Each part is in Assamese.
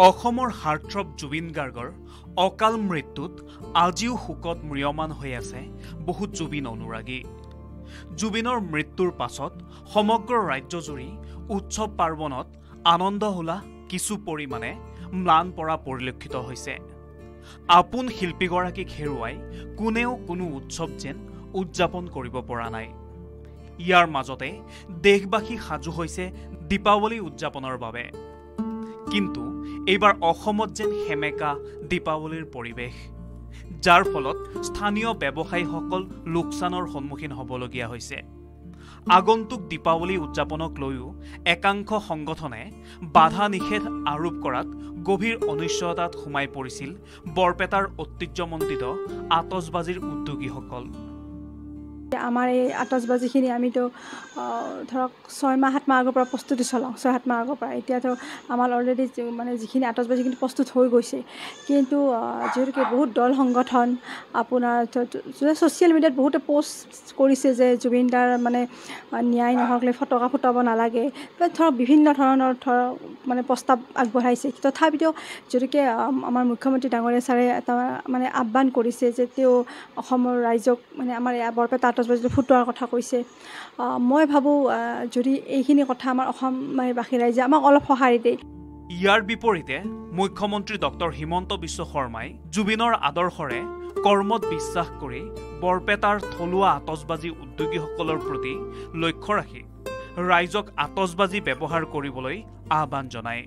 অসমৰ হাৰ্টথ্ৰব জুবিন গাৰ্গৰ অকাল মৃত্যুত আজিও শোকত ম্ৰিয়মান হৈ আছে বহুত জুবিন অনুৰাগী। জুবিনৰ মৃত্যুৰ পাছত সমগ্ৰ ৰাজ্যজুৰি উৎসৱ পাৰ্বণত আনন্দ হোলা কিছু পৰিমাণে ম্লান পৰা পৰিলক্ষিত হৈছে। আপোন শিল্পীগৰাকীক হেৰুৱাই কোনেও কোনো উৎসৱ যেন উদযাপন কৰিব পৰা নাই। ইয়াৰ মাজতে দেশবাসী সাজু হৈছে দীপাৱলী উদযাপনৰ বাবে। কিন্তু এইবাৰ অসমত যেন সেমেকা দীপাৱলীৰ পৰিৱেশ, যাৰ ফলত স্থানীয় ব্যৱসায়ীসকল লোকচানৰ সন্মুখীন হ'বলগীয়া হৈছে। আগন্তুক দীপাৱলী উদযাপনক লৈও একাংশ সংগঠনে বাধা নিষেধ আৰোপ কৰাত গভীৰ অনিশ্চয়তাত সোমাই পৰিছিল বৰপেটাৰ ঐতিহ্যমণ্ডিত আতচবাজীৰ উদ্যোগীসকল। আমাৰ এই আতচবাজীখিনি আমিতো ধৰক 6 মাহ 7 মাহ আগৰ পৰা প্ৰস্তুতি চলাওঁ, 6-7 মাহ আগৰ পৰা। এতিয়াতো আমাৰ অলৰেডি মানে যিখিনি আতচবাজীখিনি প্ৰস্তুত হৈ গৈছে, কিন্তু যিহেতুকে বহুত দল সংগঠন আপোনাৰ ছ'চিয়েল মিডিয়াত বহুতে পষ্ট কৰিছে যে জুবিন দাৰ মানে ন্যায় নহ'লে ফটকা ফুটাব নালাগে, ধৰক বিভিন্ন ধৰণৰ মানে প্ৰস্তাৱ আগবঢ়াইছে। তথাপিতো যিহেতুকে আমাৰ মুখ্যমন্ত্ৰী ডাঙৰীয়া ছাৰে এটা মানে আহ্বান কৰিছে যে তেওঁ অসমৰ ৰাইজক মানে আমাৰ বৰপেটা আতচবাজীটো ফুটোৱাৰ কথা কৈছে। মই ভাবোঁ যদি এইখিনি কথা আমাৰ অসমবাসী ৰাইজে আমাক অলপ সঁহাৰি দিয়ে। ইয়াৰ বিপৰীতে মুখ্যমন্ত্ৰী ডক্টৰ হিমন্ত বিশ্ব শৰ্মাই জুবিনৰ আদৰ্শৰে কৰ্মত বিশ্বাস কৰি বৰপেটাৰ থলুৱা আতচবাজী উদ্যোগীসকলৰ প্ৰতি লক্ষ্য ৰাখি ৰাইজক আতচবাজী ব্যৱহাৰ কৰিবলৈ আহ্বান জনায়।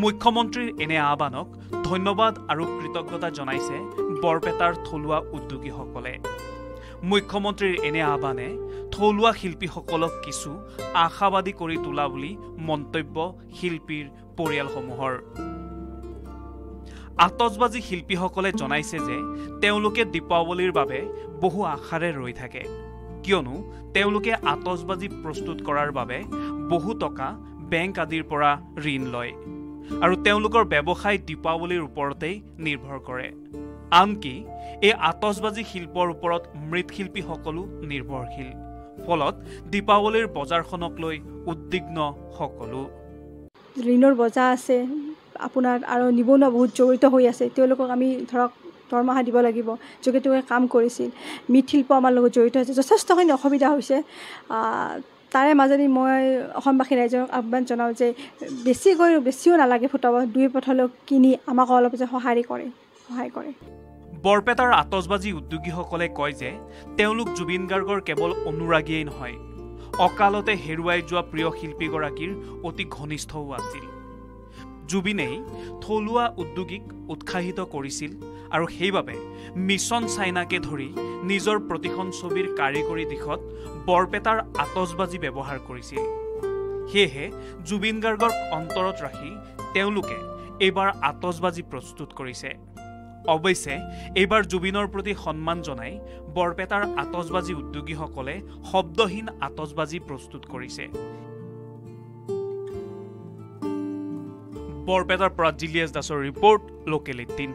মুখ্যমন্ত্ৰীৰ এনে আহ্বানক ধন্যবাদ আৰু কৃতজ্ঞতা জনাইছে বৰপেটাৰ থলুৱা উদ্যোগীসকলে। মুখ্যমন্ত্ৰীৰ এনে আহ্বানে থলুৱা শিল্পীসকলক কিছু আশাবাদী কৰি তোলা বুলি মন্তব্য শিল্পীৰ পৰিয়ালসমূহৰ। আতচবাজী শিল্পীসকলে জনাইছে যে তেওঁলোকে দীপাৱলীৰ বাবে বহু আশাৰে ৰৈ থাকে, কিয়নো তেওঁলোকে আতচবাজী প্ৰস্তুত কৰাৰ বাবে বহু টকা বেংক আদিৰ পৰা ঋণ লয় আৰু তেওঁলোকৰ ব্যৱসায় দীপাৱলীৰ ওপৰতেই নিৰ্ভৰ কৰে। আনকি এই আতচবাজী শিল্পৰ ওপৰত মৃৎশিল্পীসকলো নিৰ্ভৰশীল। ফলত দীপাৱলীৰ বজাৰখনক লৈ উদ্বিগ্ন সকলো। ঋণৰ বজা আছে আপোনাৰ আৰু নিবনুৱা বহুত জড়িত হৈ আছে। তেওঁলোকক আমি ধৰক দৰমহা দিব লাগিব, যোগে তেওঁলোকে কাম কৰিছিল। মৃৎশিল্প আমাৰ লগত জড়িত হৈছে, যথেষ্টখিনি অসুবিধা হৈছে। তাৰে মাজেদি মই অসমবাসী ৰাইজক আহ্বান জনাওঁ যে বেছিও নালাগে ফুটাব, 2 পথলৈও কিনি আমাক অলপ যে সহায় কৰে। বৰপেটাৰ আতচবাজী উদ্যোগীসকলে কয় যে তেওঁলোক জুবিন গাৰ্গৰ কেৱল অনুৰাগীয়েই নহয়, অকালতে হেৰুৱাই যোৱা প্ৰিয় শিল্পীগৰাকীৰ অতি ঘনিষ্ঠও আছিল। জুবিনেই থলুৱা উদ্যোগীক উৎসাহিত কৰিছিল আৰু সেইবাবে মিছন চাইনাকে ধৰি নিজৰ প্ৰতিখন ছবিৰ কাৰিকৰী দিশত বৰপেটাৰ আতচবাজী ব্যৱহাৰ কৰিছিল। সেয়েহে জুবিন গাৰ্গক অন্তৰত ৰাখি তেওঁলোকে এইবাৰ আতচবাজী প্ৰস্তুত কৰিছে। অৱশ্যে এইবাৰ জুবিনৰ প্ৰতি সন্মান জনাই বৰপেটাৰ আতচবাজী উদ্যোগীসকলে শব্দহীন আতচবাজী প্ৰস্তুত কৰিছে। বৰপেটাৰ পৰা জিলিয়াছ দাসৰ ৰিপৰ্ট, লোকেল 18।